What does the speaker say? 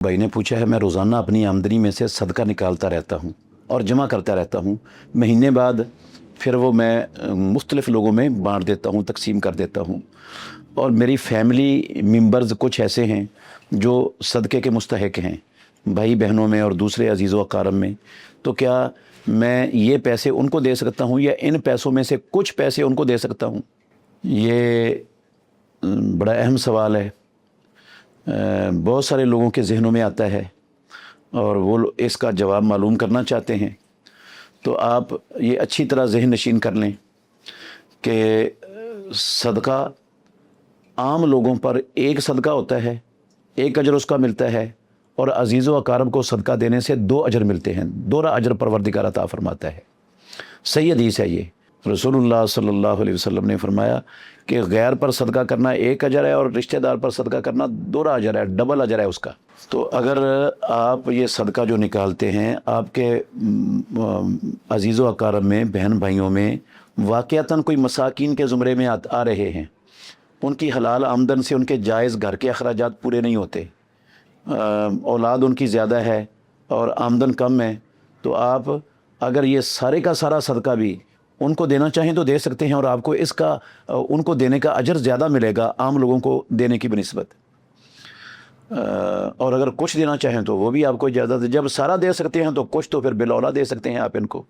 भाई ने पूछा है, मैं रोज़ाना अपनी आमदनी में से सदका निकालता रहता हूँ और जमा करता रहता हूँ। महीने बाद फिर वो मैं मुख्तलिफ़ लोगों में बांट देता हूँ, तकसीम कर देता हूँ। और मेरी फैमिली मेंबर्स कुछ ऐसे हैं जो सदक़े के मुस्तहिक हैं, भाई बहनों में और दूसरे अज़ीज़ व अक़ारब में। तो क्या मैं ये पैसे उनको दे सकता हूँ या इन पैसों में से कुछ पैसे उनको दे सकता हूँ? ये बड़ा अहम सवाल है। बहुत सारे लोगों के ज़हनों में आता है और वो इसका जवाब मालूम करना चाहते हैं। तो आप ये अच्छी तरह ज़हन नशीन कर लें कि सदका आम लोगों पर एक सदका होता है, एक अजर उसका मिलता है, और अज़ीज़ व अक़ारब को सदका देने से 2 अजर मिलते हैं। दोहरा अजर परवरदिगार अता फरमाता है। सही हदीस है ये। रसूलुल्लाह सल्लल्लाहु अलैहि वसल्लम ने फरमाया कि गैर पर सदका करना 1 अजर है और रिश्तेदार पर सदका करना दोहरा अजर है, डबल अजर है उसका। तो अगर आप ये सदका जो निकालते हैं, आपके अज़ीज़ व अक़ारब में, बहन भाइयों में वाक़यातन कोई मसाकीन के ज़ुमरे में आ रहे हैं, उनकी हलाल आमदन से उनके जायज़ घर के अखराजात पूरे नहीं होते, औलाद उनकी ज़्यादा है और आमदन कम है, तो आप अगर ये सारे का सारा सदका भी उनको देना चाहें तो दे सकते हैं और आपको इसका उनको देने का अजर ज़्यादा मिलेगा आम लोगों को देने की बनिस्बत। और अगर कुछ देना चाहें तो वो भी आपको इजाज़त है। जब सारा दे सकते हैं तो कुछ तो फिर बिलौला दे सकते हैं आप इनको।